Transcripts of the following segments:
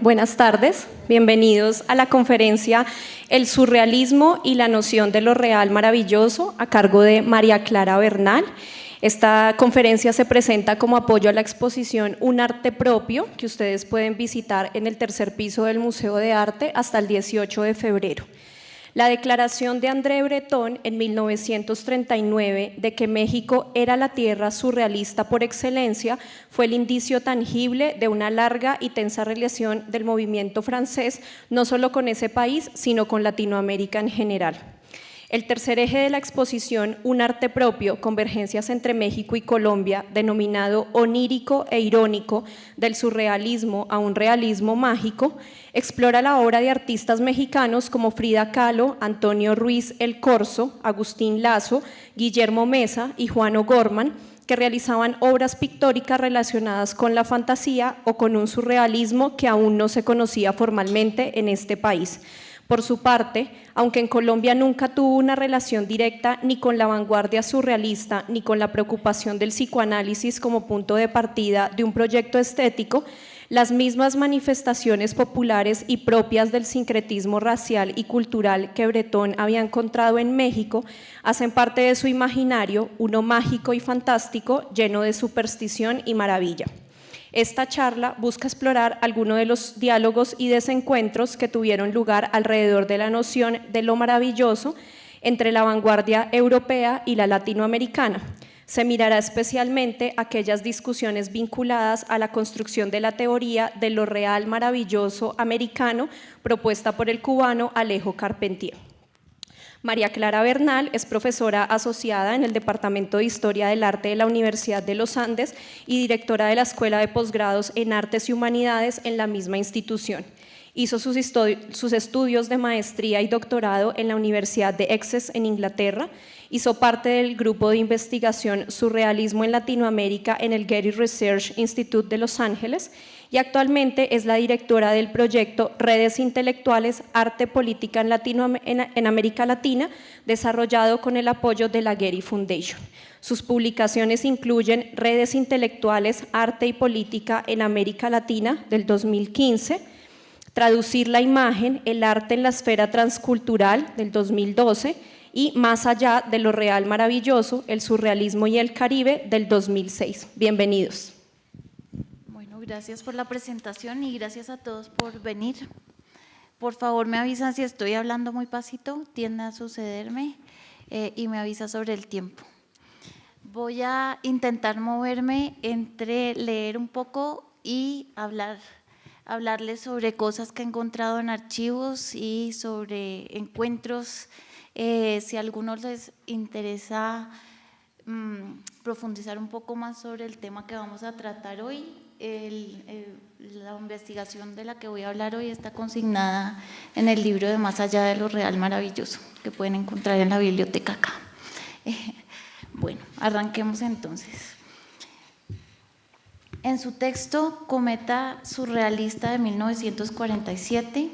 buenas tardes. Bienvenidos a la conferencia El surrealismo y la noción de lo real maravilloso, a cargo de María Clara Bernal. Esta conferencia se presenta como apoyo a la exposición Un arte propio, que ustedes pueden visitar en el tercer piso del Museo de Arte hasta el 18 de febrero. La declaración de André Breton en 1939 de que México era la tierra surrealista por excelencia fue el indicio tangible de una larga y tensa relación del movimiento francés, no solo con ese país, sino con Latinoamérica en general. El tercer eje de la exposición, Un arte propio, convergencias entre México y Colombia, denominado onírico e irónico, del surrealismo a un realismo mágico, explora la obra de artistas mexicanos como Frida Kahlo, Antonio Ruiz El Corzo, Agustín Lazo, Guillermo Mesa y Juan O'Gorman, que realizaban obras pictóricas relacionadas con la fantasía o con un surrealismo que aún no se conocía formalmente en este país. Por su parte, aunque en Colombia nunca tuvo una relación directa ni con la vanguardia surrealista ni con la preocupación del psicoanálisis como punto de partida de un proyecto estético, las mismas manifestaciones populares y propias del sincretismo racial y cultural que Breton había encontrado en México hacen parte de su imaginario, uno mágico y fantástico, lleno de superstición y maravilla. Esta charla busca explorar algunos de los diálogos y desencuentros que tuvieron lugar alrededor de la noción de lo maravilloso entre la vanguardia europea y la latinoamericana. Se mirará especialmente aquellas discusiones vinculadas a la construcción de la teoría de lo real maravilloso americano propuesta por el cubano Alejo Carpentier. María Clara Bernal es profesora asociada en el Departamento de Historia del Arte de la Universidad de los Andes y directora de la Escuela de Posgrados en Artes y Humanidades en la misma institución. Hizo sus estudios de maestría y doctorado en la Universidad de Essex en Inglaterra. Hizo parte del grupo de investigación Surrealismo en Latinoamérica en el Getty Research Institute de Los Ángeles y actualmente es la directora del proyecto Redes Intelectuales, Arte Política en América Latina, desarrollado con el apoyo de la Getty Foundation. Sus publicaciones incluyen Redes Intelectuales, Arte y Política en América Latina, del 2015, Traducir la imagen, el arte en la esfera transcultural, del 2012, y Más allá de lo real maravilloso, el surrealismo y el Caribe, del 2006. Bienvenidos. Bueno, gracias por la presentación y gracias a todos por venir. Por favor, me avisan si estoy hablando muy pasito, tiende a sucederme, y me avisa sobre el tiempo. Voy a intentar moverme entre leer un poco y hablarles sobre cosas que he encontrado en archivos y sobre encuentros. Si a algunos les interesa profundizar un poco más sobre el tema que vamos a tratar hoy, la investigación de la que voy a hablar hoy está consignada en el libro de Más allá de lo real maravilloso, que pueden encontrar en la biblioteca acá. Bueno, arranquemos entonces. En su texto Cometa surrealista de 1947,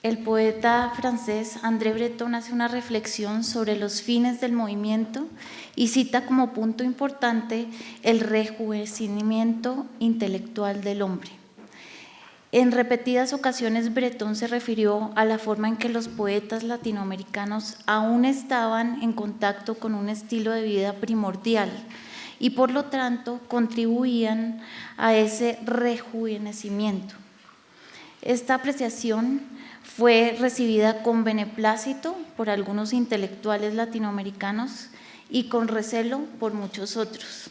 el poeta francés André Breton hace una reflexión sobre los fines del movimiento y cita como punto importante el rejuvenecimiento intelectual del hombre. En repetidas ocasiones Breton se refirió a la forma en que los poetas latinoamericanos aún estaban en contacto con un estilo de vida primordial y por lo tanto contribuían a ese rejuvenecimiento. Esta apreciación fue recibida con beneplácito por algunos intelectuales latinoamericanos y con recelo por muchos otros.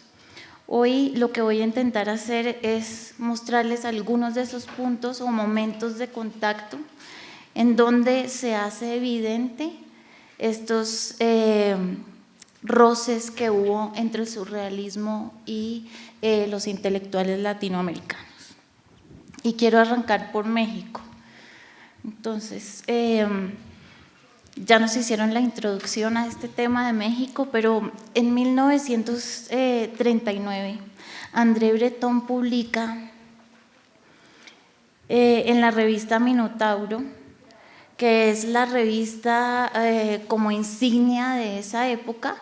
Hoy lo que voy a intentar hacer es mostrarles algunos de esos puntos o momentos de contacto en donde se hace evidente estos roces que hubo entre el surrealismo y los intelectuales latinoamericanos. Y quiero arrancar por México. Entonces, ya nos hicieron la introducción a este tema de México, pero en 1939 André Breton publica en la revista Minotauro, que es la revista como insignia de esa época,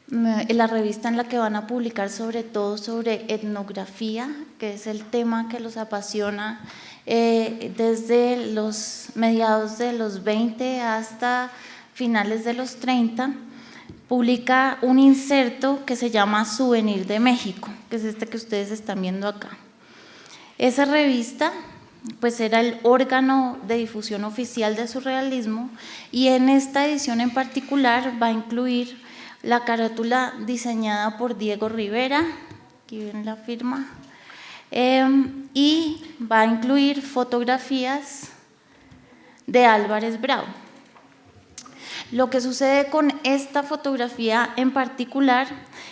la revista en la que van a publicar sobre todo sobre etnografía, que es el tema que los apasiona desde los mediados de los 20 hasta finales de los 30, publica un inserto que se llama Souvenir de México, que es este que ustedes están viendo acá. Esa revista pues era el órgano de difusión oficial de surrealismo, y en esta edición en particular va a incluir la carátula diseñada por Diego Rivera, aquí ven la firma, y va a incluir fotografías de Álvarez Bravo. Lo que sucede con esta fotografía en particular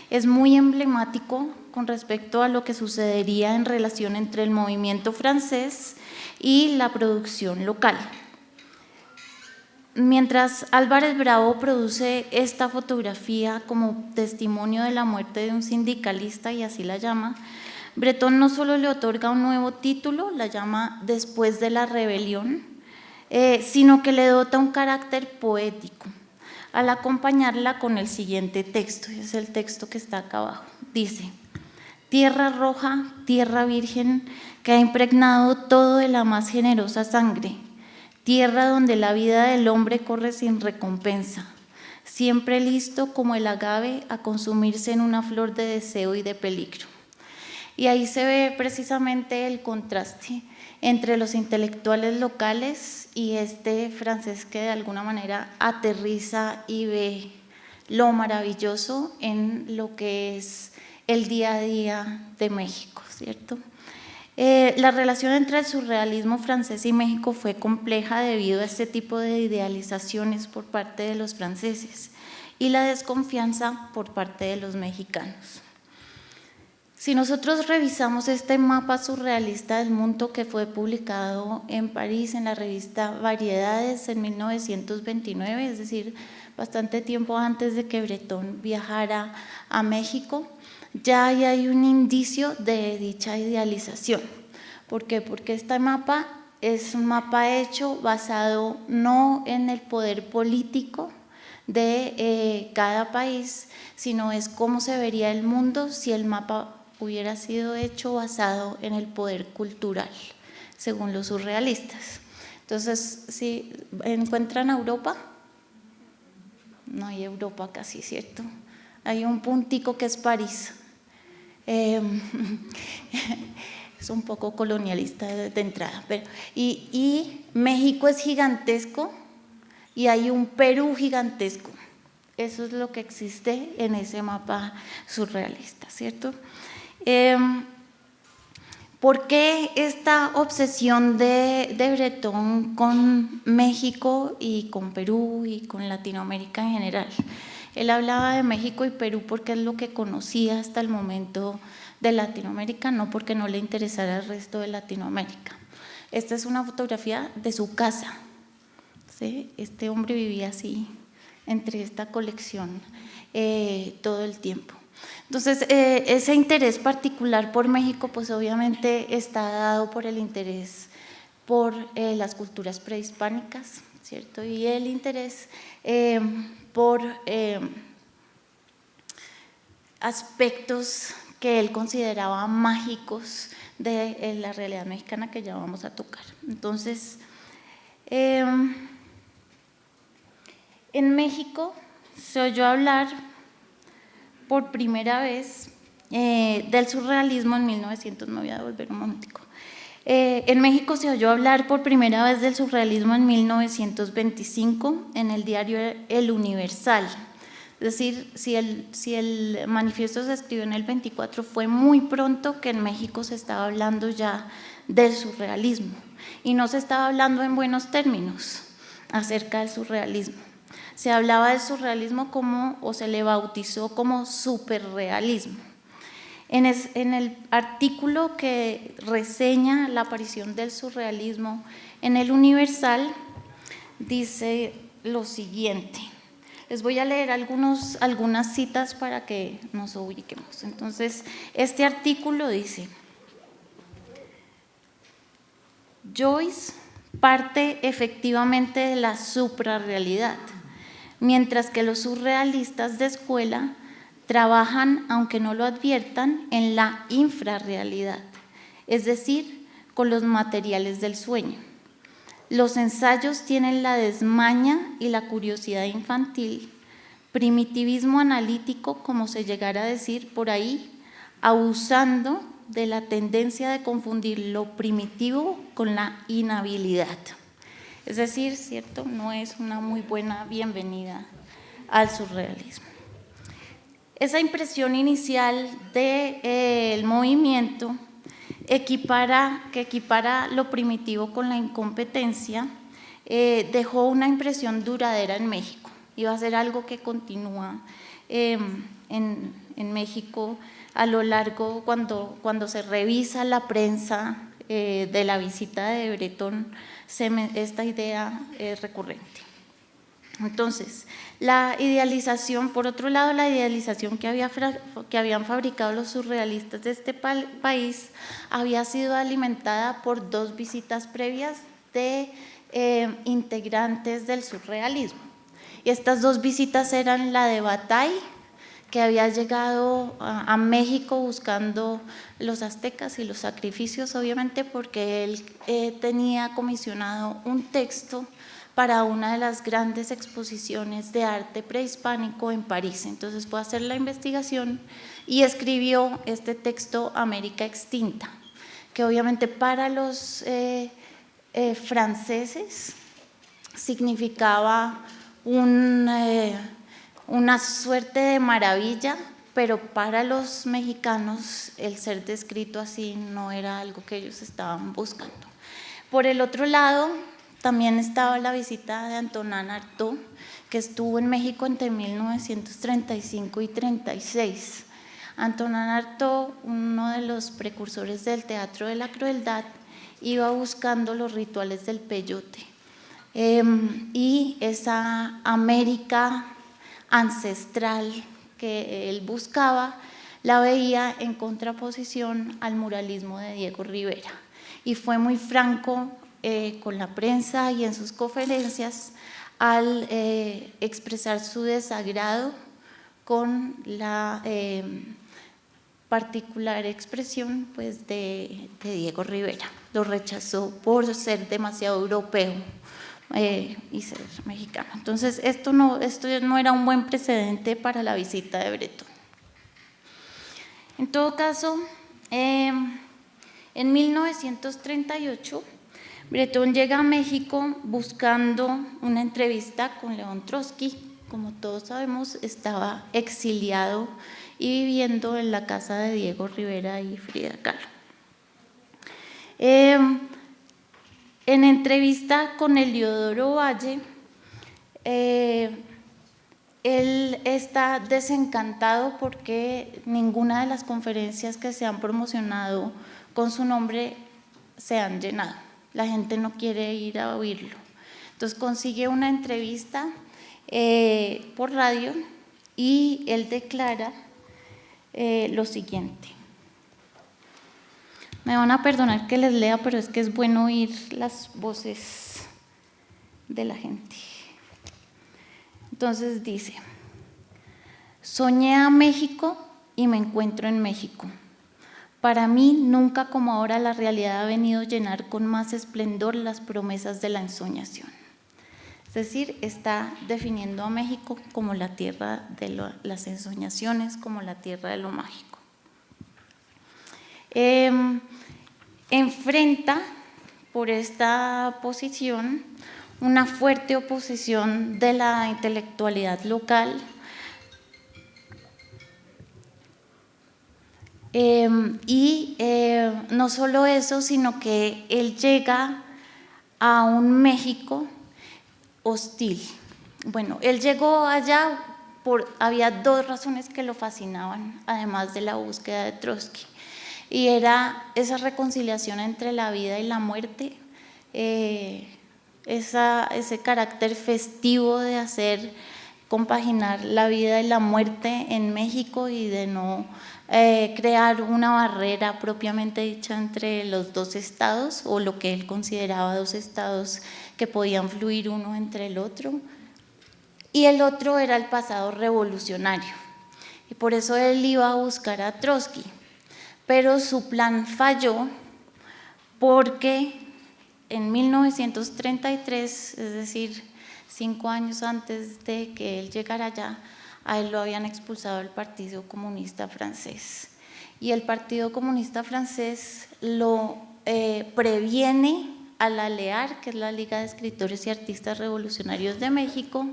es muy emblemático con respecto a lo que sucedería en relación entre el movimiento francés y la producción local. Mientras Álvarez Bravo produce esta fotografía como testimonio de la muerte de un sindicalista, y así la llama, Breton no solo le otorga un nuevo título, la llama Después de la Rebelión, sino que le dota un carácter poético, al acompañarla con el siguiente texto, es el texto que está acá abajo. Dice: tierra roja, tierra virgen, que ha impregnado todo de la más generosa sangre, tierra donde la vida del hombre corre sin recompensa, siempre listo como el agave a consumirse en una flor de deseo y de peligro. Y ahí se ve precisamente el contraste entre los intelectuales locales y este francés que de alguna manera aterriza y ve lo maravilloso en lo que es el día a día de México, ¿cierto? La relación entre el surrealismo francés y México fue compleja debido a este tipo de idealizaciones por parte de los franceses y la desconfianza por parte de los mexicanos. Si nosotros revisamos este mapa surrealista del mundo que fue publicado en París en la revista Variedades en 1929, es decir, bastante tiempo antes de que Breton viajara a México, ya hay un indicio de dicha idealización. ¿Por qué? Porque este mapa es un mapa hecho basado no en el poder político de cada país, sino es cómo se vería el mundo si el mapa hubiera sido hecho basado en el poder cultural, según los surrealistas. Entonces, si encuentran Europa, no hay Europa casi, ¿cierto? Hay un puntico que es París. Es un poco colonialista de entrada, pero, y México es gigantesco y hay un Perú gigantesco. Eso es lo que existe en ese mapa surrealista, ¿cierto? ¿Por qué esta obsesión de Breton con México y con Perú y con Latinoamérica en general? Él hablaba de México y Perú porque es lo que conocía hasta el momento de Latinoamérica, no porque no le interesara el resto de Latinoamérica. Esta es una fotografía de su casa, ¿sí? Este hombre vivía así, entre esta colección, todo el tiempo. Entonces, ese interés particular por México, pues obviamente está dado por el interés por las culturas prehispánicas, ¿cierto? Y el interés por aspectos que él consideraba mágicos de la realidad mexicana, que ya vamos a tocar. Entonces, en México se oyó hablar por primera vez del surrealismo en 1900, me voy a devolver un momentico. En México se oyó hablar por primera vez del surrealismo en 1925 en el diario El Universal. Es decir, si el manifiesto se escribió en el 24, fue muy pronto que en México se estaba hablando ya del surrealismo, y no se estaba hablando en buenos términos acerca del surrealismo. Se hablaba del surrealismo como, o se le bautizó como superrealismo. En el artículo que reseña la aparición del surrealismo en el Universal, dice lo siguiente. Les voy a leer algunas citas para que nos ubiquemos. Entonces, este artículo dice: Joyce parte efectivamente de la suprarrealidad, mientras que los surrealistas de escuela trabajan, aunque no lo adviertan, en la infrarrealidad, es decir, con los materiales del sueño. Los ensayos tienen la desmaña y la curiosidad infantil, primitivismo analítico, como se llegara a decir por ahí, abusando de la tendencia de confundir lo primitivo con la inhabilidad. Es decir, ¿cierto? No es una muy buena bienvenida al surrealismo. Esa impresión inicial del movimiento que equipara lo primitivo con la incompetencia, dejó una impresión duradera en México. Y va a ser algo que continúa en México a lo largo, cuando se revisa la prensa de la visita de Bretón, esta idea es recurrente. Entonces, la idealización, por otro lado, la idealización que habían fabricado los surrealistas de este país había sido alimentada por dos visitas previas de integrantes del surrealismo. Y estas dos visitas eran la de Bataille, que había llegado a México buscando los aztecas y los sacrificios, obviamente, porque él tenía comisionado un texto para una de las grandes exposiciones de arte prehispánico en París. Entonces fue a hacer la investigación y escribió este texto América Extinta, que obviamente para los franceses significaba una suerte de maravilla, pero para los mexicanos el ser descrito así no era algo que ellos estaban buscando. Por el otro lado, también estaba la visita de Antonin Artaud, que estuvo en México entre 1935 y 1936. Antonin Artaud, uno de los precursores del teatro de la crueldad, iba buscando los rituales del peyote. Y esa América ancestral que él buscaba la veía en contraposición al muralismo de Diego Rivera. Y fue muy franco con la prensa y en sus conferencias al expresar su desagrado con la particular expresión pues, de Diego Rivera. Lo rechazó por ser demasiado europeo y ser mexicano. Entonces esto no era un buen precedente para la visita de Bretón. En todo caso, en 1938 Bretón llega a México buscando una entrevista con León Trotsky. Como todos sabemos, estaba exiliado y viviendo en la casa de Diego Rivera y Frida Kahlo. En entrevista con Heliodoro Valle, él está desencantado porque ninguna de las conferencias que se han promocionado con su nombre se han llenado. La gente no quiere ir a oírlo. Entonces consigue una entrevista por radio y él declara lo siguiente. Me van a perdonar que les lea, pero es que es bueno oír las voces de la gente. Entonces dice: soñé a México y me encuentro en México. Para mí, nunca como ahora la realidad ha venido a llenar con más esplendor las promesas de la ensoñación. Es decir, está definiendo a México como la tierra de las ensoñaciones, como la tierra de lo mágico. Enfrenta por esta posición una fuerte oposición de la intelectualidad local, y no solo eso, sino que él llega a un México hostil. Bueno, él llegó allá había dos razones que lo fascinaban, además de la búsqueda de Trotsky, y era esa reconciliación entre la vida y la muerte, ese carácter festivo de hacer compaginar la vida y la muerte en México y de no crear una barrera propiamente dicha entre los dos estados, o lo que él consideraba dos estados que podían fluir uno entre el otro. Y el otro era el pasado revolucionario. y por eso él iba a buscar a Trotsky, pero su plan falló porque en 1933, es decir, 5 años antes de que él llegara allá, a él lo habían expulsado del Partido Comunista Francés. Y el Partido Comunista Francés lo previene a la LEAR, que es la Liga de Escritores y Artistas Revolucionarios de México,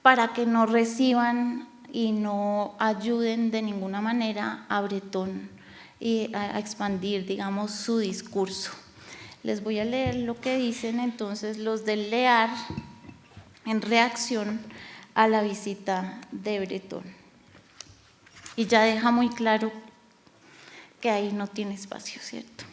para que no reciban y no ayuden de ninguna manera a Bretón y a expandir, digamos, su discurso. Les voy a leer lo que dicen entonces los del LEAR en reacción a la visita de Bretón. Y ya deja muy claro que ahí no tiene espacio, ¿cierto?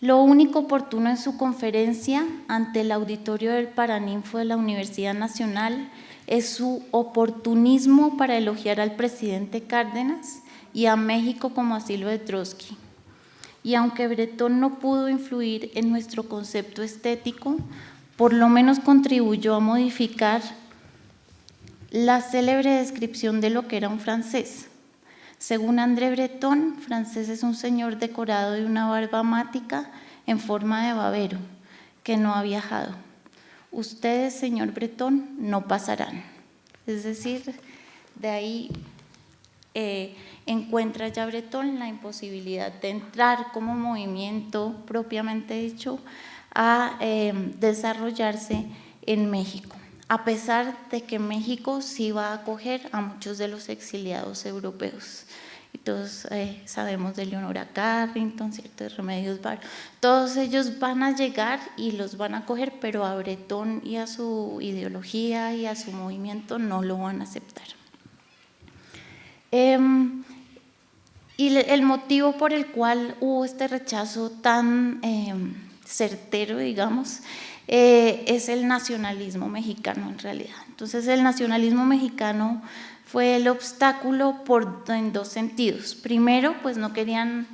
Lo único oportuno en su conferencia ante el auditorio del Paraninfo de la Universidad Nacional es su oportunismo para elogiar al presidente Cárdenas y a México como asilo de Trotsky. Y aunque Bretón no pudo influir en nuestro concepto estético, por lo menos contribuyó a modificar la célebre descripción de lo que era un francés. Según André Breton, francés es un señor decorado de una barba mática en forma de babero, que no ha viajado. Ustedes, señor Breton, no pasarán. Es decir, de ahí encuentra ya Breton la imposibilidad de entrar como movimiento propiamente dicho a desarrollarse en México, a pesar de que México sí va a acoger a muchos de los exiliados europeos. Y todos sabemos de Leonora Carrington, ¿cierto? De Remedios Varo. Todos ellos van a llegar y los van a acoger, pero a Bretón y a su ideología y a su movimiento no lo van a aceptar. Y el motivo por el cual hubo este rechazo tan certero, digamos, es el nacionalismo mexicano en realidad. Entonces el nacionalismo mexicano fue el obstáculo en dos sentidos. Primero, pues no querían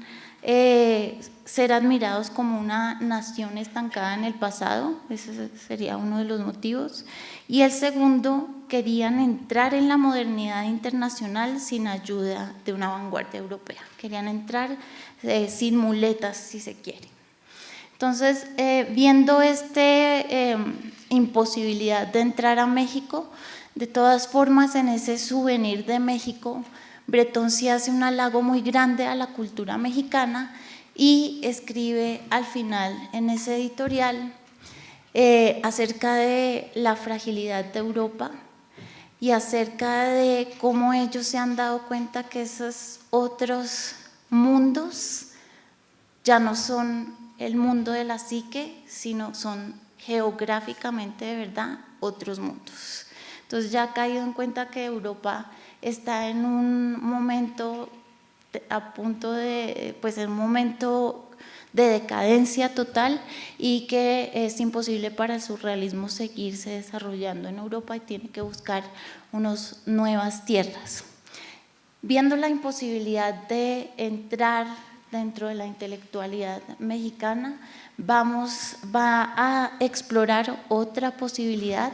ser admirados como una nación estancada en el pasado, ese sería uno de los motivos. Y el segundo, querían entrar en la modernidad internacional sin ayuda de una vanguardia europea. Querían entrar sin muletas, si se quiere. Entonces, viendo esta imposibilidad de entrar a México, de todas formas, en ese souvenir de México, Bretón sí hace un halago muy grande a la cultura mexicana y escribe al final en ese editorial acerca de la fragilidad de Europa y acerca de cómo ellos se han dado cuenta que esos otros mundos ya no son el mundo de la psique, sino son geográficamente de verdad otros mundos. Entonces ya ha caído en cuenta que Europa está en un momento a punto de, pues en un momento de decadencia total y que es imposible para el surrealismo seguirse desarrollando en Europa y tiene que buscar unas nuevas tierras. Viendo la imposibilidad de entrar dentro de la intelectualidad mexicana, va a explorar otra posibilidad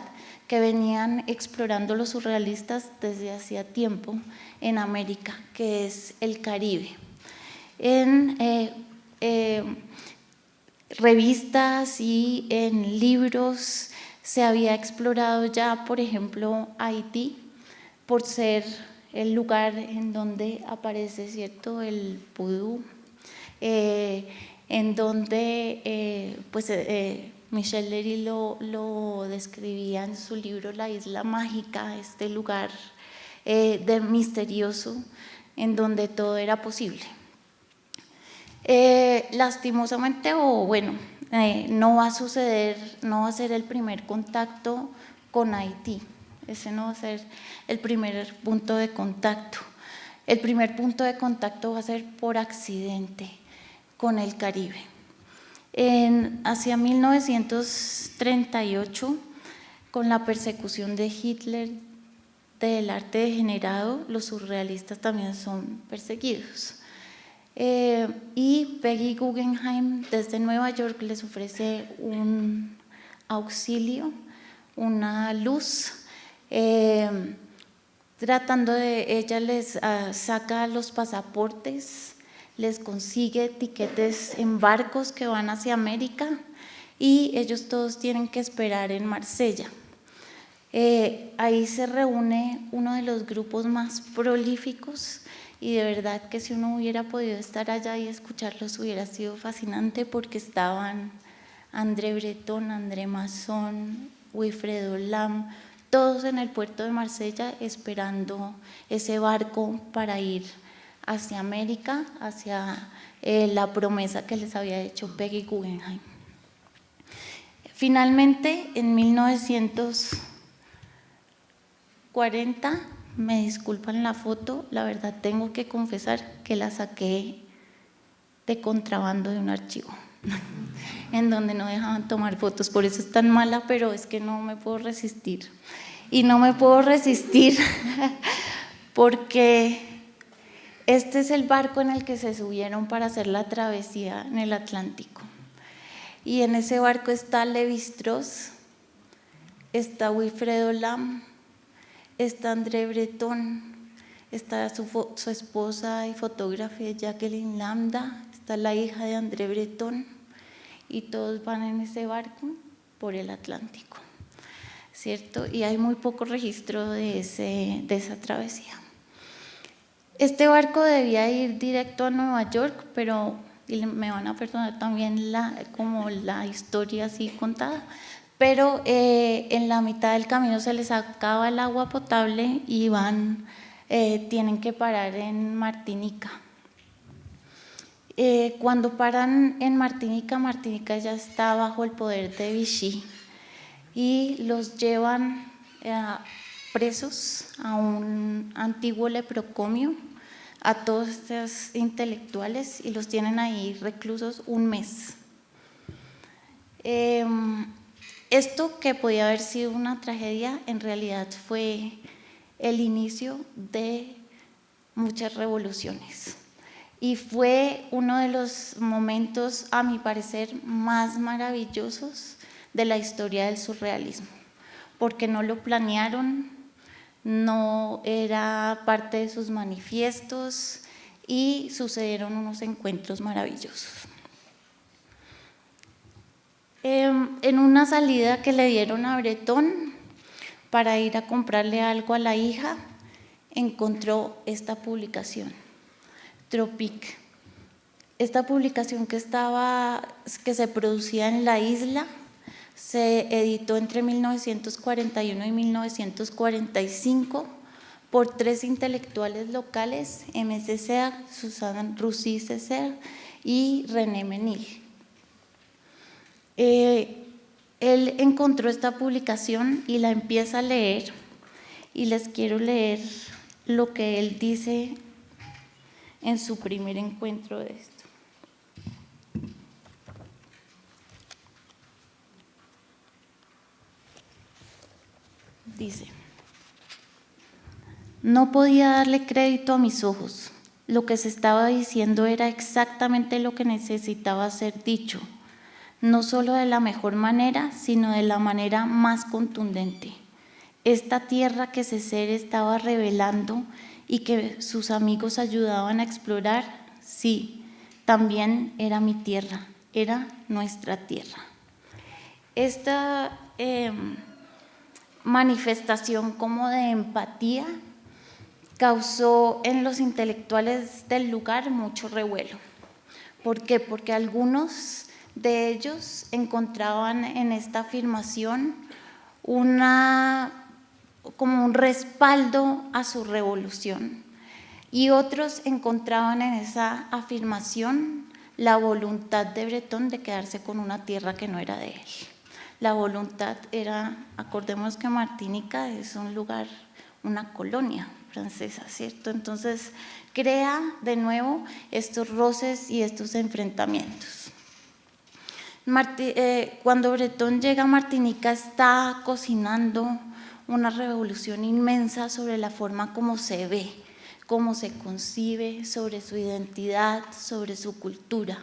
que venían explorando los surrealistas desde hacía tiempo en América, que es el Caribe. En revistas y en libros se había explorado ya, por ejemplo, Haití, por ser el lugar en donde aparece, ¿cierto?, el vudú, en donde Michel Léry lo describía en su libro La Isla Mágica, este lugar misterioso en donde todo era posible. Lastimosamente, no va a suceder, no va a ser el primer contacto con Haití. Ese no va a ser el primer punto de contacto. El primer punto de contacto va a ser por accidente con el Caribe. Hacia 1938, con la persecución de Hitler del arte degenerado, los surrealistas también son perseguidos. Y Peggy Guggenheim desde Nueva York les ofrece un auxilio, una luz ella les saca los pasaportes, les consigue tiquetes en barcos que van hacia América y ellos todos tienen que esperar en Marsella. Ahí se reúne uno de los grupos más prolíficos y de verdad que si uno hubiera podido estar allá y escucharlos hubiera sido fascinante, porque estaban André Breton, André Masson, Wilfredo Lam, todos en el puerto de Marsella esperando ese barco para ir hacia América, hacia la promesa que les había hecho Peggy Guggenheim. Finalmente, en 1940, me disculpan la foto, la verdad tengo que confesar que la saqué de contrabando de un archivo en donde no dejaban tomar fotos, por eso es tan mala, pero es que no me puedo resistir. Y no me puedo resistir porque este es el barco en el que se subieron para hacer la travesía en el Atlántico. Y en ese barco está Lévi-Strauss, está Wilfredo Lam, está André Breton, está su esposa y fotógrafa Jacqueline Lambda, está la hija de André Breton, y todos van en ese barco por el Atlántico, ¿cierto? Y hay muy poco registro de esa travesía. Este barco debía ir directo a Nueva York, pero, y me van a perdonar también como la historia así contada, pero en la mitad del camino se les acaba el agua potable y tienen que parar en Martinica. Cuando paran en Martinica, Martinica ya está bajo el poder de Vichy y los llevan presos a un antiguo leprocomio, a todos estos intelectuales, y los tienen ahí reclusos un mes. Esto, que podía haber sido una tragedia, en realidad fue el inicio de muchas revoluciones y fue uno de los momentos, a mi parecer, más maravillosos de la historia del surrealismo, porque no lo planearon, no era parte de sus manifiestos y sucedieron unos encuentros maravillosos. En una salida que le dieron a Breton para ir a comprarle algo a la hija, encontró esta publicación, Tropique. Esta publicación que se producía en la isla se editó entre 1941 y 1945 por 3 intelectuales locales, Aimé Césaire, Suzanne Roussy-Césaire y René Menil. Él encontró esta publicación y la empieza a leer, y les quiero leer lo que él dice en su primer encuentro de esto. Dice: no podía darle crédito a mis ojos. Lo que se estaba diciendo era exactamente lo que necesitaba ser dicho, no solo de la mejor manera, sino de la manera más contundente. Esta tierra que Césaire estaba revelando y que sus amigos ayudaban a explorar, sí, también era mi tierra, era nuestra tierra. Esta manifestación como de empatía causó en los intelectuales del lugar mucho revuelo. ¿Por qué? Porque algunos de ellos encontraban en esta afirmación como un respaldo a su revolución, y otros encontraban en esa afirmación la voluntad de Breton de quedarse con una tierra que no era de él. La voluntad era, acordemos que Martinica es un lugar, una colonia francesa, ¿cierto? Entonces crea de nuevo estos roces y estos enfrentamientos. Cuando Breton llega a Martinica, está cocinando una revolución inmensa sobre la forma como se ve, cómo se concibe, sobre su identidad, sobre su cultura,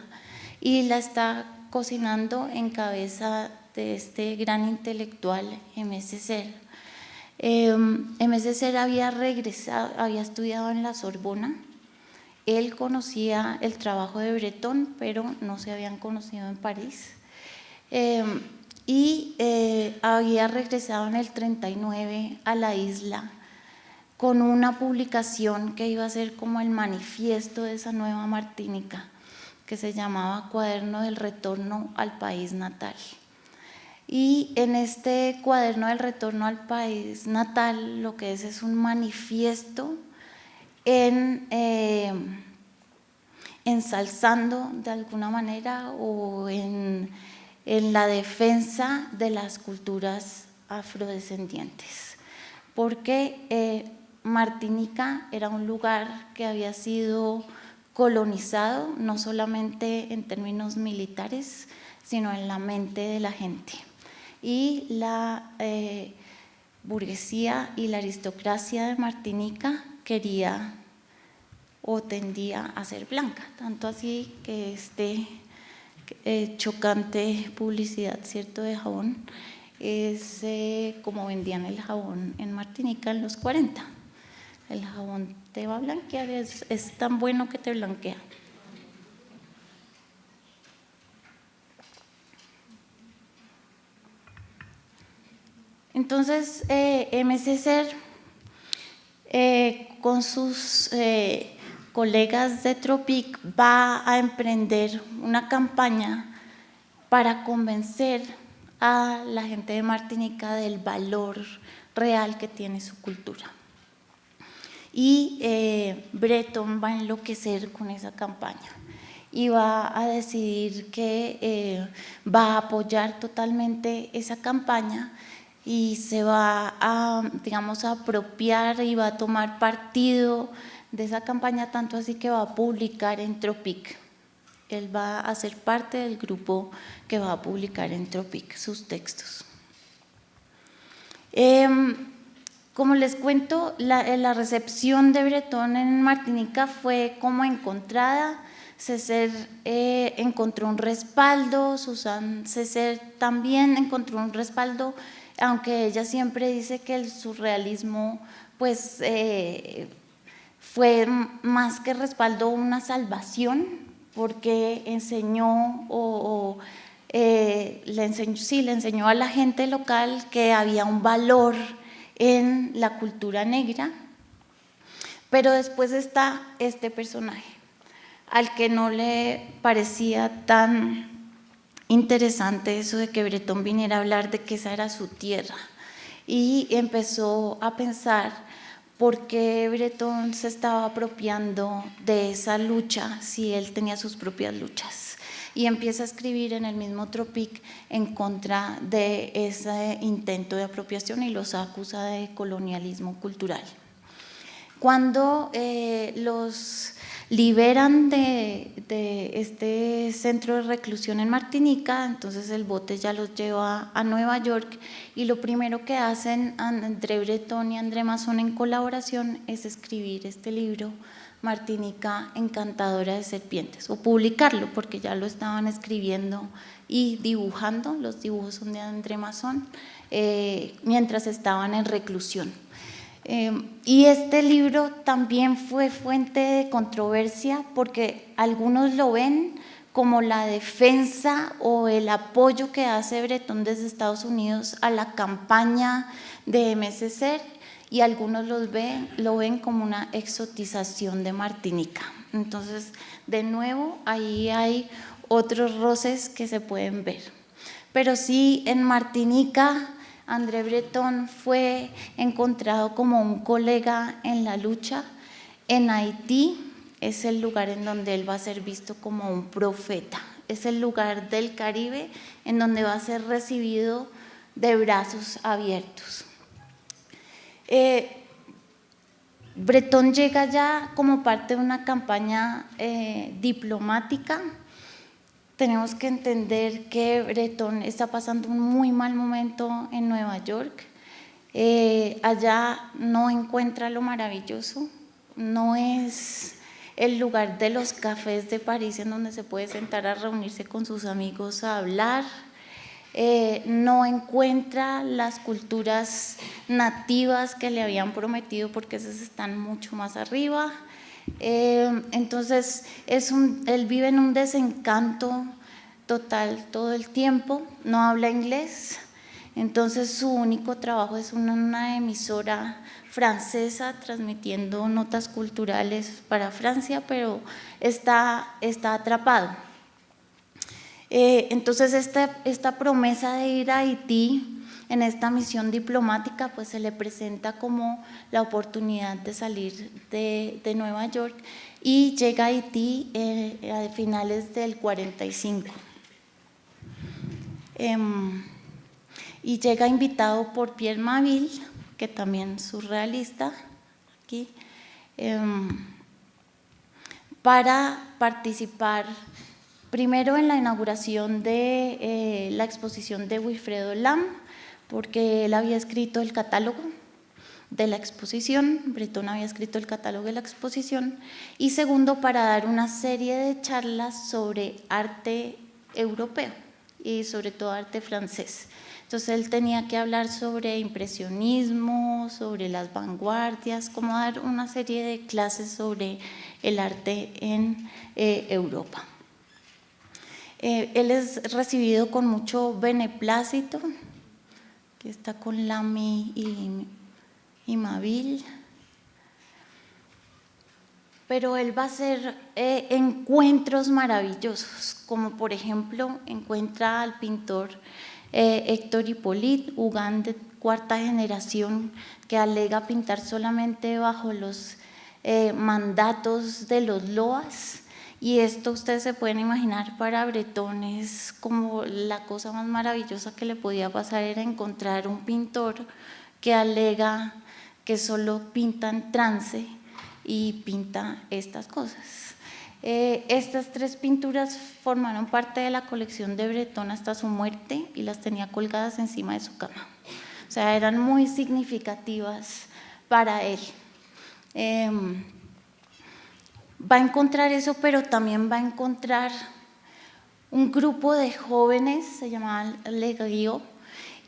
y la está cocinando en cabeza de este gran intelectual, Aimé Césaire. Aimé Césaire había regresado, había estudiado en la Sorbona. Él conocía el trabajo de Breton, pero no se habían conocido en París. Había regresado en el 39 a la isla con una publicación que iba a ser como el manifiesto de esa nueva Martinica, que se llamaba Cuaderno del Retorno al País Natal. Y en este Cuaderno del Retorno al País Natal lo que es un manifiesto ensalzando de alguna manera o en la defensa de las culturas afrodescendientes, porque Martinica era un lugar que había sido colonizado, no solamente en términos militares, sino en la mente de la gente. Y la burguesía y la aristocracia de Martinica quería o tendía a ser blanca, tanto así que chocante publicidad, ¿cierto?, de jabón es como vendían el jabón en Martinica en los 40. El jabón te va a blanquear, es tan bueno que te blanquea. Entonces, Aimé Césaire, con sus colegas de Tropic, va a emprender una campaña para convencer a la gente de Martinica del valor real que tiene su cultura. Y Breton va a enloquecer con esa campaña y va a decidir que va a apoyar totalmente esa campaña y se va a, digamos, a apropiar y va a tomar partido de esa campaña, tanto así que va a publicar en Tropic. Él va a ser parte del grupo que va a publicar en Tropic sus textos. Como les cuento, la recepción de Breton en Martinica fue como encontrada. Césaire encontró un respaldo, Suzanne Césaire también encontró un respaldo, aunque ella siempre dice que el surrealismo pues, fue más que respaldo una salvación, porque enseñó le enseñó a la gente local que había un valor en la cultura negra. Pero después está este personaje, al que no le parecía tan interesante eso de que Breton viniera a hablar de que esa era su tierra, y empezó a pensar por qué Breton se estaba apropiando de esa lucha si él tenía sus propias luchas, y empieza a escribir en el mismo Tropic en contra de ese intento de apropiación y los acusa de colonialismo cultural. Cuando los liberan de este centro de reclusión en Martinica, entonces el bote ya los lleva a Nueva York, y lo primero que hacen André Breton y André Masson en colaboración es escribir este libro, Martinica encantadora de serpientes, o publicarlo, porque ya lo estaban escribiendo y dibujando. Los dibujos son de André Masson, mientras estaban en reclusión. Y este libro también fue fuente de controversia, porque algunos lo ven como la defensa o el apoyo que hace Breton desde Estados Unidos a la campaña de Aimé Césaire, y algunos lo ven como una exotización de Martinica. Entonces, de nuevo, ahí hay otros roces que se pueden ver. Pero sí, en Martinica, André Breton fue encontrado como un colega en la lucha. En Haití es el lugar en donde él va a ser visto como un profeta. Es el lugar del Caribe en donde va a ser recibido de brazos abiertos. Breton llega ya como parte de una campaña diplomática. Tenemos que entender que Breton está pasando un muy mal momento en Nueva York. Allá no encuentra lo maravilloso, no es el lugar de los cafés de París en donde se puede sentar a reunirse con sus amigos a hablar. no encuentra las culturas nativas que le habían prometido porque esas están mucho más arriba. Entonces él vive en un desencanto total todo el tiempo, no habla inglés, entonces su único trabajo es una emisora francesa transmitiendo notas culturales para Francia, pero está atrapado. Entonces esta promesa de ir a Haití en esta misión diplomática pues se le presenta como la oportunidad de salir de Nueva York y llega a Haití a finales del 45. Y llega invitado por Pierre Mabille, que también es surrealista, aquí, para participar primero en la inauguración de la exposición de Wilfredo Lam, porque él había escrito el catálogo de la exposición, Breton había escrito el catálogo de la exposición, y segundo para dar una serie de charlas sobre arte europeo y sobre todo arte francés. Entonces él tenía que hablar sobre impresionismo, sobre las vanguardias, como dar una serie de clases sobre el arte en Europa. Él es recibido con mucho beneplácito, que está con Lamy y Mabille, pero él va a hacer encuentros maravillosos, como por ejemplo encuentra al pintor Héctor Hippolyte Ugán de cuarta generación, que alega pintar solamente bajo los mandatos de los loas. Y esto ustedes se pueden imaginar, para Breton es como la cosa más maravillosa que le podía pasar, era encontrar un pintor que alega que solo pinta en trance y pinta estas cosas. Estas tres pinturas formaron parte de la colección de Breton hasta su muerte y las tenía colgadas encima de su cama. O sea, eran muy significativas para él. Va a encontrar eso, pero también va a encontrar un grupo de jóvenes, se llamaban Les Griots,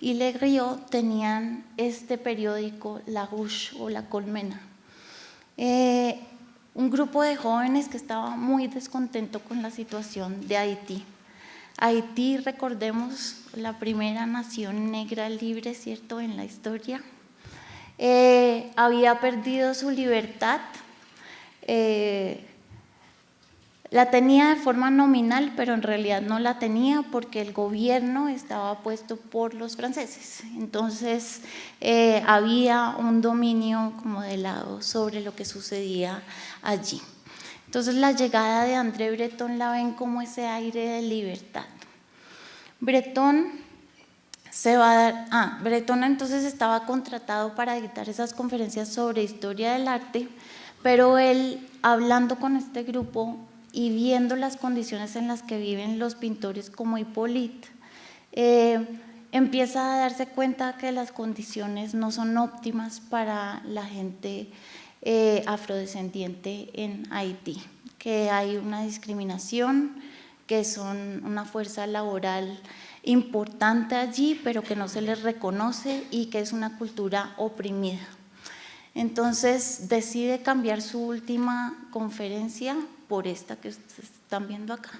y Les Griots tenían este periódico, La Ruche o La Colmena. Un grupo de jóvenes que estaba muy descontento con la situación de Haití. Haití, recordemos, la primera nación negra libre, ¿cierto?, en la historia. Había perdido su libertad. La tenía de forma nominal, pero en realidad no la tenía porque el gobierno estaba puesto por los franceses. Entonces había un dominio como de lado sobre lo que sucedía allí. Entonces la llegada de André Breton la ven como ese aire de libertad. Breton se va a dar, Breton entonces estaba contratado para dictar esas conferencias sobre historia del arte, pero él, hablando con este grupo y viendo las condiciones en las que viven los pintores como Hippolyte, empieza a darse cuenta que las condiciones no son óptimas para la gente afrodescendiente en Haití, que hay una discriminación, que son una fuerza laboral importante allí, pero que no se les reconoce y que es una cultura oprimida. Entonces decide cambiar su última conferencia por esta que ustedes están viendo acá,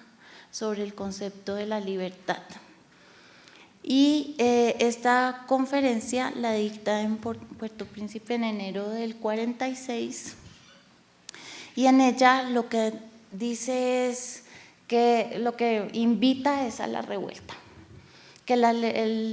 sobre el concepto de la libertad. Y esta conferencia la dicta en Puerto Príncipe en enero del 46, y en ella lo que dice es que lo que invita es a la revuelta. Que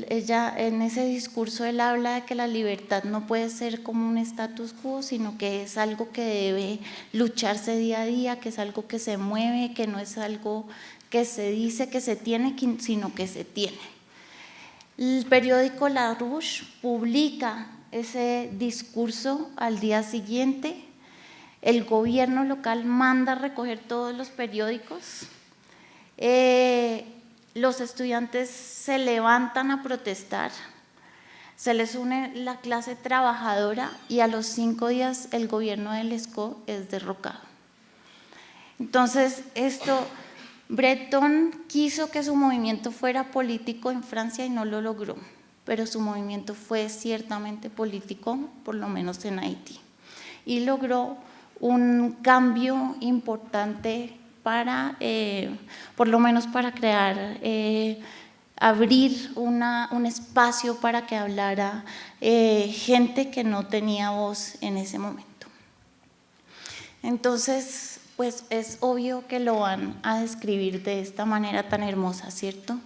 ella en ese discurso él habla de que la libertad no puede ser como un status quo, sino que es algo que debe lucharse día a día, que es algo que se mueve, que no es algo que se dice que se tiene, sino que se tiene. El periódico La Ruche publica ese discurso al día siguiente. El gobierno local manda a recoger todos los periódicos. Los estudiantes se levantan a protestar, se les une la clase trabajadora y a los 5 días el gobierno de Lescaut es derrocado. Entonces esto Breton quiso que su movimiento fuera político en Francia y no lo logró, pero su movimiento fue ciertamente político, por lo menos en Haití, y logró un cambio importante para, por lo menos para crear, abrir un espacio para que hablara gente que no tenía voz en ese momento. Entonces, pues es obvio que lo van a describir de esta manera tan hermosa, ¿cierto?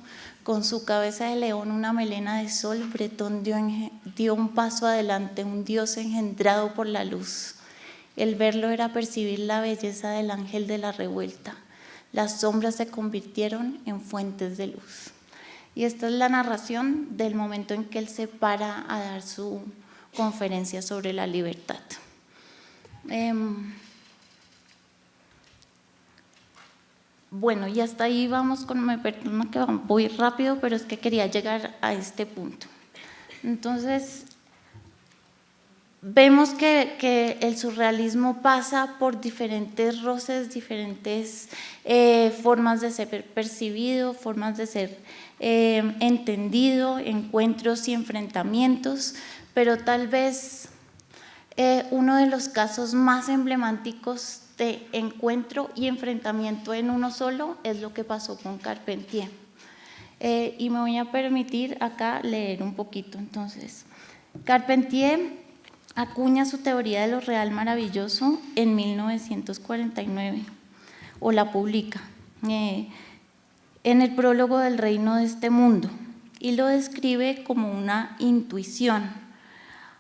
Con su cabeza de león, una melena de sol, Breton dio un paso adelante, un dios engendrado por la luz. El verlo era percibir la belleza del ángel de la revuelta. Las sombras se convirtieron en fuentes de luz. Y esta es la narración del momento en que él se para a dar su conferencia sobre la libertad. Bueno, y hasta ahí vamos con, me perdono que voy rápido, pero es que quería llegar a este punto. Entonces, vemos que el surrealismo pasa por diferentes roces, diferentes formas de ser percibido, formas de ser entendido, encuentros y enfrentamientos, pero tal vez uno de los casos más emblemáticos de encuentro y enfrentamiento en uno solo es lo que pasó con Carpentier. Y me voy a permitir acá leer un poquito. Entonces, Carpentier acuña su teoría de lo real maravilloso en 1949, o la publica en el prólogo del Reino de este mundo, y lo describe como una intuición,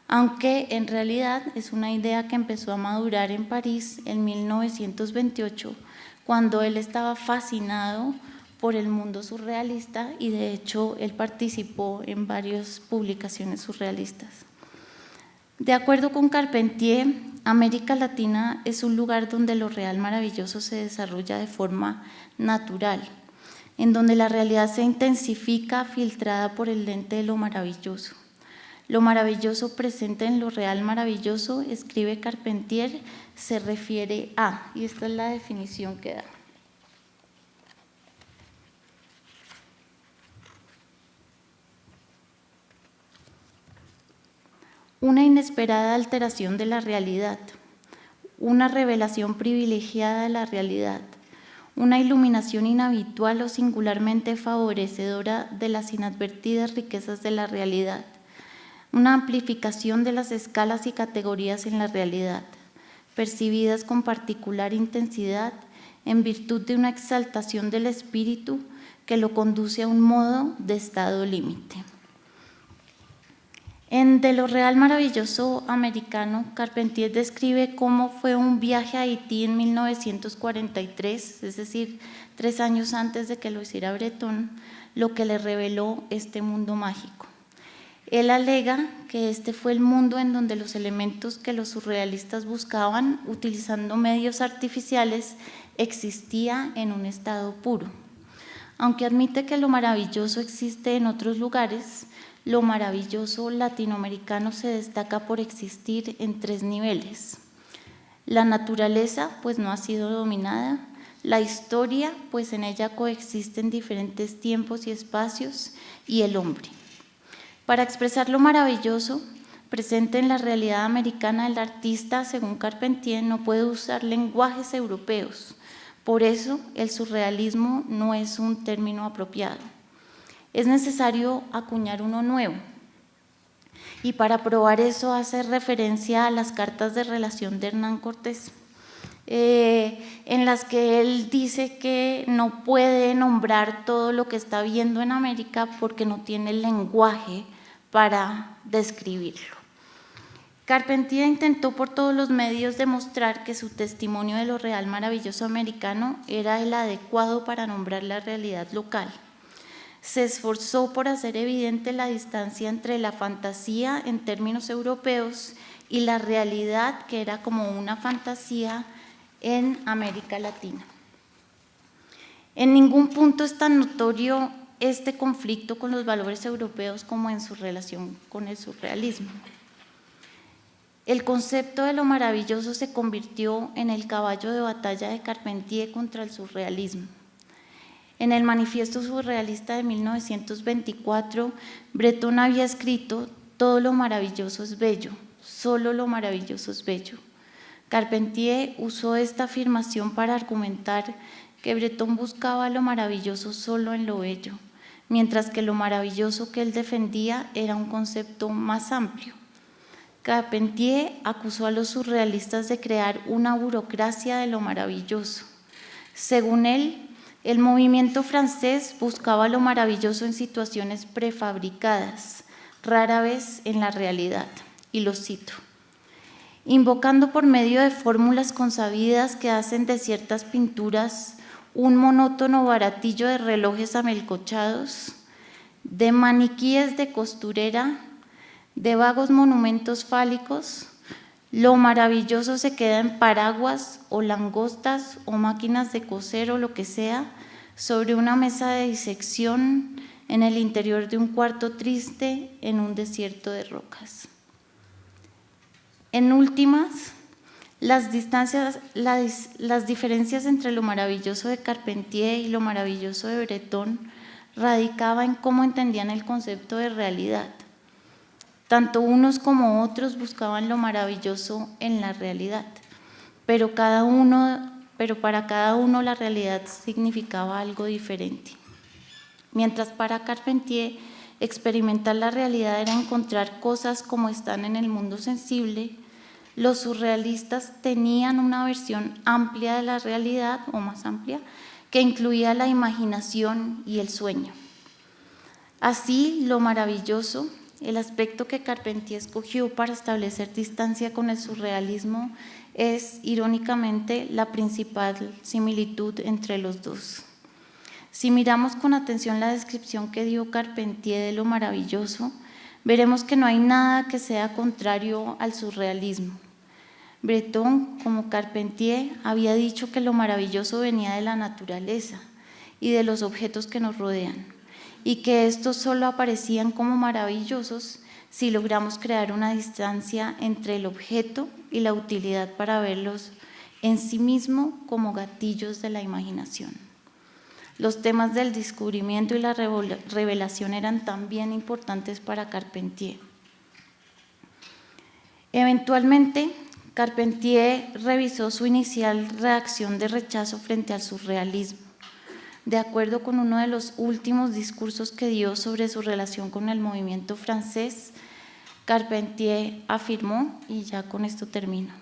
aunque en realidad es una idea que empezó a madurar en París en 1928, cuando él estaba fascinado por el mundo surrealista y de hecho él participó en varias publicaciones surrealistas. De acuerdo con Carpentier, América Latina es un lugar donde lo real maravilloso se desarrolla de forma natural, en donde la realidad se intensifica filtrada por el lente de lo maravilloso. Lo maravilloso presente en lo real maravilloso, escribe Carpentier, se refiere a, y esta es la definición que da. Una inesperada alteración de la realidad, una revelación privilegiada de la realidad, una iluminación inhabitual o singularmente favorecedora de las inadvertidas riquezas de la realidad, una amplificación de las escalas y categorías en la realidad, percibidas con particular intensidad en virtud de una exaltación del espíritu que lo conduce a un modo de estado límite. En De lo real maravilloso americano, Carpentier describe cómo fue un viaje a Haití en 1943, es decir, 3 años antes de que lo hiciera Breton, lo que le reveló este mundo mágico. Él alega que este fue el mundo en donde los elementos que los surrealistas buscaban, utilizando medios artificiales, existía en un estado puro. Aunque admite que lo maravilloso existe en otros lugares, lo maravilloso latinoamericano se destaca por existir en 3 niveles. La naturaleza, pues no ha sido dominada; la historia, pues en ella coexisten diferentes tiempos y espacios; y el hombre. Para expresar lo maravilloso presente en la realidad americana, el artista, según Carpentier, no puede usar lenguajes europeos. Por eso, el surrealismo no es un término apropiado. Es necesario acuñar uno nuevo. Y para probar eso hace referencia a las cartas de relación de Hernán Cortés, en las que él dice que no puede nombrar todo lo que está viendo en América porque no tiene el lenguaje para describirlo. Carpentier intentó por todos los medios demostrar que su testimonio de lo real maravilloso americano era el adecuado para nombrar la realidad local. Se esforzó por hacer evidente la distancia entre la fantasía en términos europeos y la realidad, que era como una fantasía en América Latina. En ningún punto es tan notorio este conflicto con los valores europeos como en su relación con el surrealismo. El concepto de lo maravilloso se convirtió en el caballo de batalla de Carpentier contra el surrealismo. En el Manifiesto Surrealista de 1924, Breton había escrito: todo lo maravilloso es bello, solo lo maravilloso es bello. Carpentier usó esta afirmación para argumentar que Breton buscaba lo maravilloso solo en lo bello, mientras que lo maravilloso que él defendía era un concepto más amplio. Carpentier acusó a los surrealistas de crear una burocracia de lo maravilloso. Según él, el movimiento francés buscaba lo maravilloso en situaciones prefabricadas, rara vez en la realidad, y lo cito: invocando por medio de fórmulas consabidas que hacen de ciertas pinturas un monótono baratillo de relojes amelcochados, de maniquíes de costurera, de vagos monumentos fálicos, lo maravilloso se queda en paraguas o langostas o máquinas de coser o lo que sea, sobre una mesa de disección en el interior de un cuarto triste en un desierto de rocas. En últimas, las diferencias entre lo maravilloso de Carpentier y lo maravilloso de Breton radicaba en cómo entendían el concepto de realidad. Tanto unos como otros buscaban lo maravilloso en la realidad, pero para cada uno la realidad significaba algo diferente. Mientras para Carpentier experimentar la realidad era encontrar cosas como están en el mundo sensible, los surrealistas tenían una versión amplia de la realidad, o más amplia, que incluía la imaginación y el sueño. Así, lo maravilloso, el aspecto que Carpentier escogió para establecer distancia con el surrealismo, es, irónicamente, la principal similitud entre los dos. Si miramos con atención la descripción que dio Carpentier de lo maravilloso, veremos que no hay nada que sea contrario al surrealismo. Breton, como Carpentier, había dicho que lo maravilloso venía de la naturaleza y de los objetos que nos rodean, y que estos solo aparecían como maravillosos si logramos crear una distancia entre el objeto y la utilidad para verlos en sí mismo como gatillos de la imaginación. Los temas del descubrimiento y la revelación eran también importantes para Carpentier. Eventualmente, Carpentier revisó su inicial reacción de rechazo frente al surrealismo. De acuerdo con uno de los últimos discursos que dio sobre su relación con el movimiento francés, Carpentier afirmó, y ya con esto termino: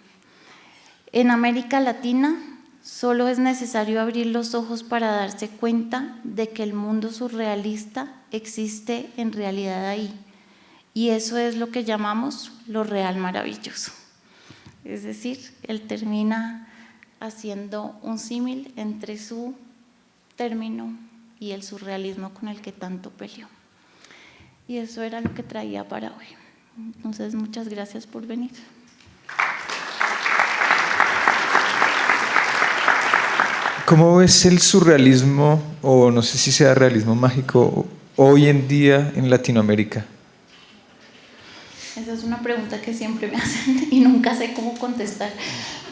en América Latina solo es necesario abrir los ojos para darse cuenta de que el mundo surrealista existe en realidad ahí, y eso es lo que llamamos lo real maravilloso. Es decir, él termina haciendo un símil entre su término y el surrealismo con el que tanto peleó. Y eso era lo que traía para hoy. Entonces, muchas gracias por venir. ¿Cómo ves el surrealismo, o no sé si sea realismo mágico, hoy en día en Latinoamérica? Esa es una pregunta que siempre me hacen y nunca sé cómo contestar,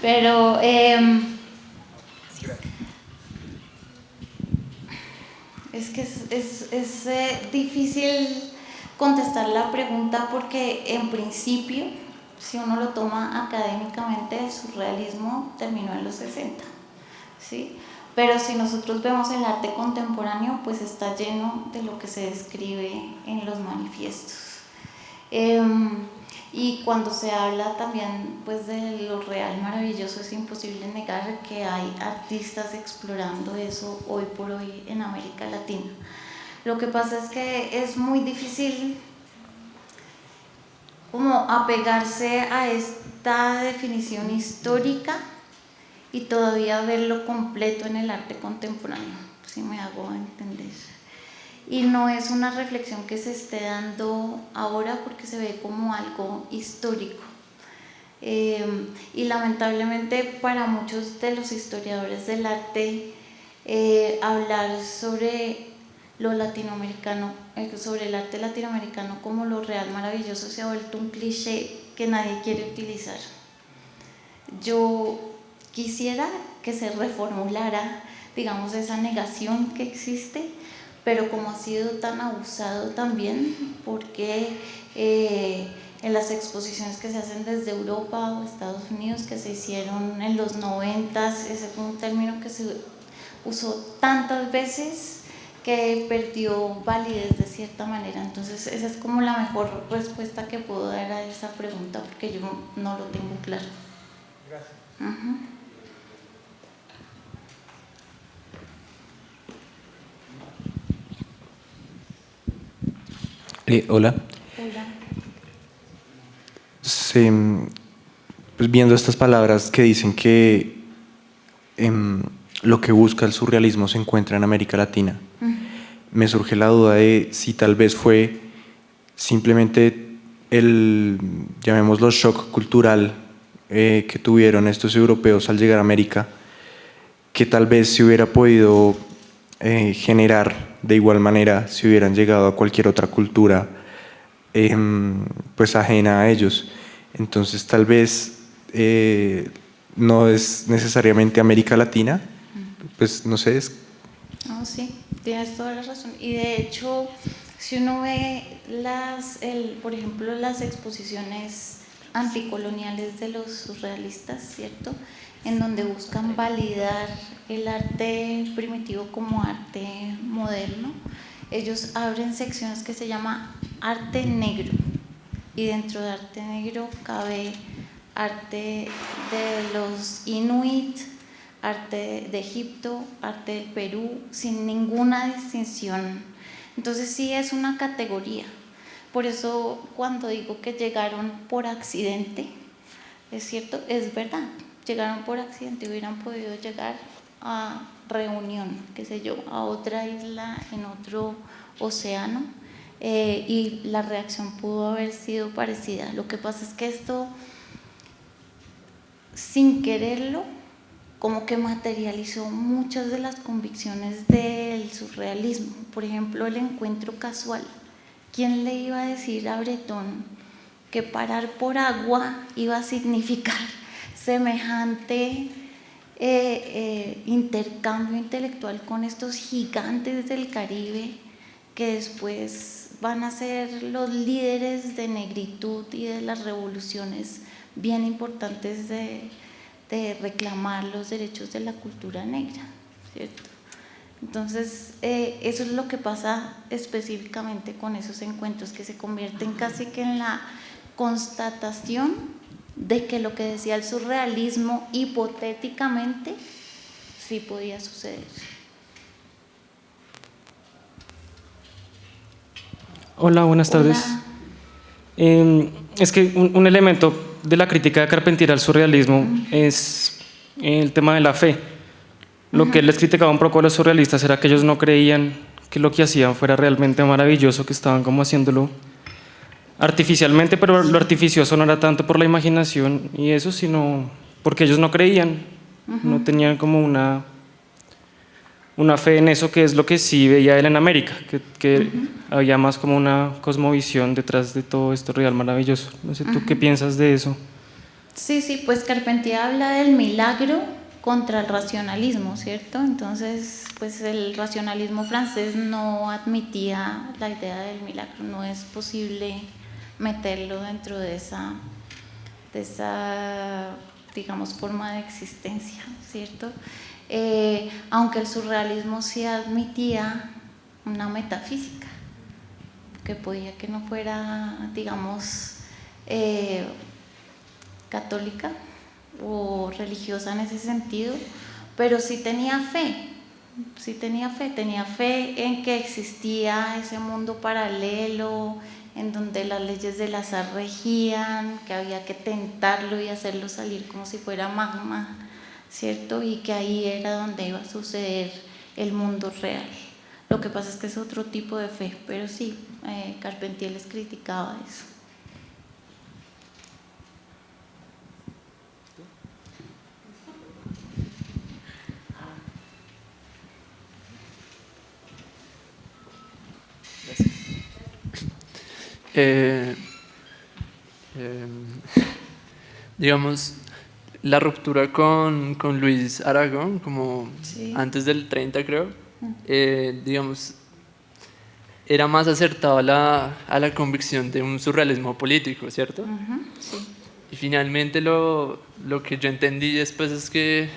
pero es que es difícil contestar la pregunta porque en principio, si uno lo toma académicamente, el surrealismo terminó en los 60, ¿sí? Pero si nosotros vemos el arte contemporáneo, pues está lleno de lo que se describe en los manifiestos. Y cuando se habla también pues de lo real maravilloso, es imposible negar que hay artistas explorando eso hoy por hoy en América Latina. Lo que pasa es que es muy difícil como apegarse a esta definición histórica y todavía verlo completo en el arte contemporáneo, si me hago entender. Y no es una reflexión que se esté dando ahora porque se ve como algo histórico. Y lamentablemente para muchos de los historiadores del arte, hablar sobre lo latinoamericano, sobre el arte latinoamericano como lo real maravilloso se ha vuelto un cliché que nadie quiere utilizar. Yo quisiera que se reformulara digamos, esa negación que existe, pero como ha sido tan abusado también, porque en las exposiciones que se hacen desde Europa o Estados Unidos, que se hicieron en los 90s, ese fue un término que se usó tantas veces que perdió validez de cierta manera. Entonces esa es como la mejor respuesta que puedo dar a esa pregunta, porque yo no lo tengo claro. Gracias. Hola. Hola. Sí, pues viendo estas palabras que dicen que lo que busca el surrealismo se encuentra en América Latina, me surge la duda de si tal vez fue simplemente el, llamémoslo, shock cultural que tuvieron estos europeos al llegar a América, que tal vez se hubiera podido generar de igual manera si hubieran llegado a cualquier otra cultura pues ajena a ellos. Entonces tal vez no es necesariamente América Latina, pues no sé. No, sí, tienes toda la razón. Y de hecho, si uno ve por ejemplo, las exposiciones anticoloniales de los surrealistas, ¿cierto?, en donde buscan validar el arte primitivo como arte moderno, ellos abren secciones que se llama arte negro, y dentro de arte negro cabe arte de los inuit, arte de Egipto, arte del Perú, sin ninguna distinción. Entonces sí es una categoría. Por eso cuando digo que llegaron por accidente, es cierto, es verdad, llegaron por accidente, hubieran podido llegar a Reunión, qué sé yo, a otra isla en otro océano, y la reacción pudo haber sido parecida. Lo que pasa es que esto, sin quererlo, como que materializó muchas de las convicciones del surrealismo. Por ejemplo, el encuentro casual. ¿Quién le iba a decir a Breton que parar por agua iba a significar semejante intercambio intelectual con estos gigantes del Caribe, que después van a ser los líderes de negritud y de las revoluciones bien importantes de reclamar los derechos de la cultura negra, ¿cierto? Entonces, eso es lo que pasa específicamente con esos encuentros, que se convierten casi que en la constatación de que lo que decía el surrealismo hipotéticamente sí podía suceder. Hola, buenas tardes. Es que un elemento de la crítica de Carpentier al surrealismo es el tema de la fe. Lo que él les criticaba un poco a los surrealistas era que ellos no creían que lo que hacían fuera realmente maravilloso, que estaban como haciéndolo artificialmente, pero lo artificioso no era tanto por la imaginación y eso, sino porque ellos no creían, no tenían como una fe en eso, que es lo que sí veía él en América, que había más como una cosmovisión detrás de todo esto real maravilloso. No sé, ¿tú qué piensas de eso? Sí, pues Carpentier habla del milagro contra el racionalismo, ¿cierto? Entonces, pues el racionalismo francés no admitía la idea del milagro, no es posible meterlo dentro de esa digamos, forma de existencia, ¿cierto? Aunque el surrealismo sí admitía una metafísica, que podía que no fuera, digamos, católica o religiosa en ese sentido, pero sí tenía fe, tenía fe en que existía ese mundo paralelo en donde las leyes del azar regían, que había que tentarlo y hacerlo salir como si fuera magma, ¿cierto? Y que ahí era donde iba a suceder el mundo real. Lo que pasa es que es otro tipo de fe, pero sí, Carpentier les criticaba eso. Digamos, la ruptura con Luis Aragón, como Sí. antes del 30 creo, digamos, era más acertado a la convicción de un surrealismo político, ¿cierto? Ujú, sí. Y finalmente lo que yo entendí después es que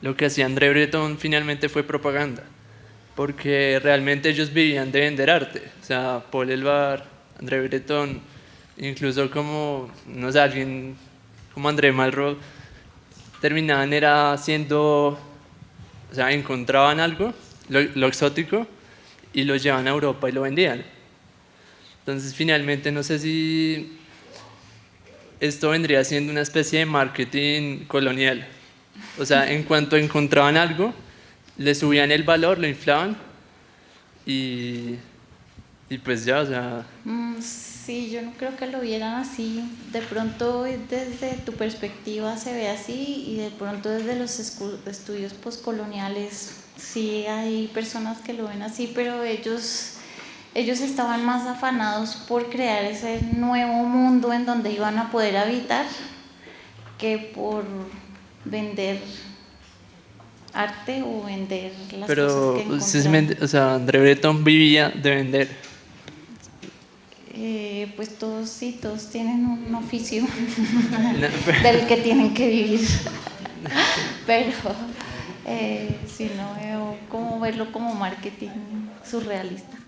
lo que hacía André Breton finalmente fue propaganda, porque realmente ellos vivían de vender arte. O sea, Paul Elbar, André Breton, incluso como, no sé, alguien como André Malraux, terminaban era haciendo, o sea, encontraban algo, lo exótico, y lo llevaban a Europa y lo vendían. Entonces, finalmente, no sé si esto vendría siendo una especie de marketing colonial. O sea, en cuanto encontraban algo, le subían el valor, lo inflaban y pues ya, o sea, Sí, yo no creo que lo vieran así. De pronto desde tu perspectiva se ve así y de pronto desde los estudios postcoloniales sí hay personas que lo ven así, pero ellos estaban más afanados por crear ese nuevo mundo en donde iban a poder habitar que por vender arte o vender las pero cosas que encontraban. o sea, André Breton vivía de vender. Pues todos tienen un oficio No, del que tienen que vivir, pero si no veo cómo verlo como marketing surrealista.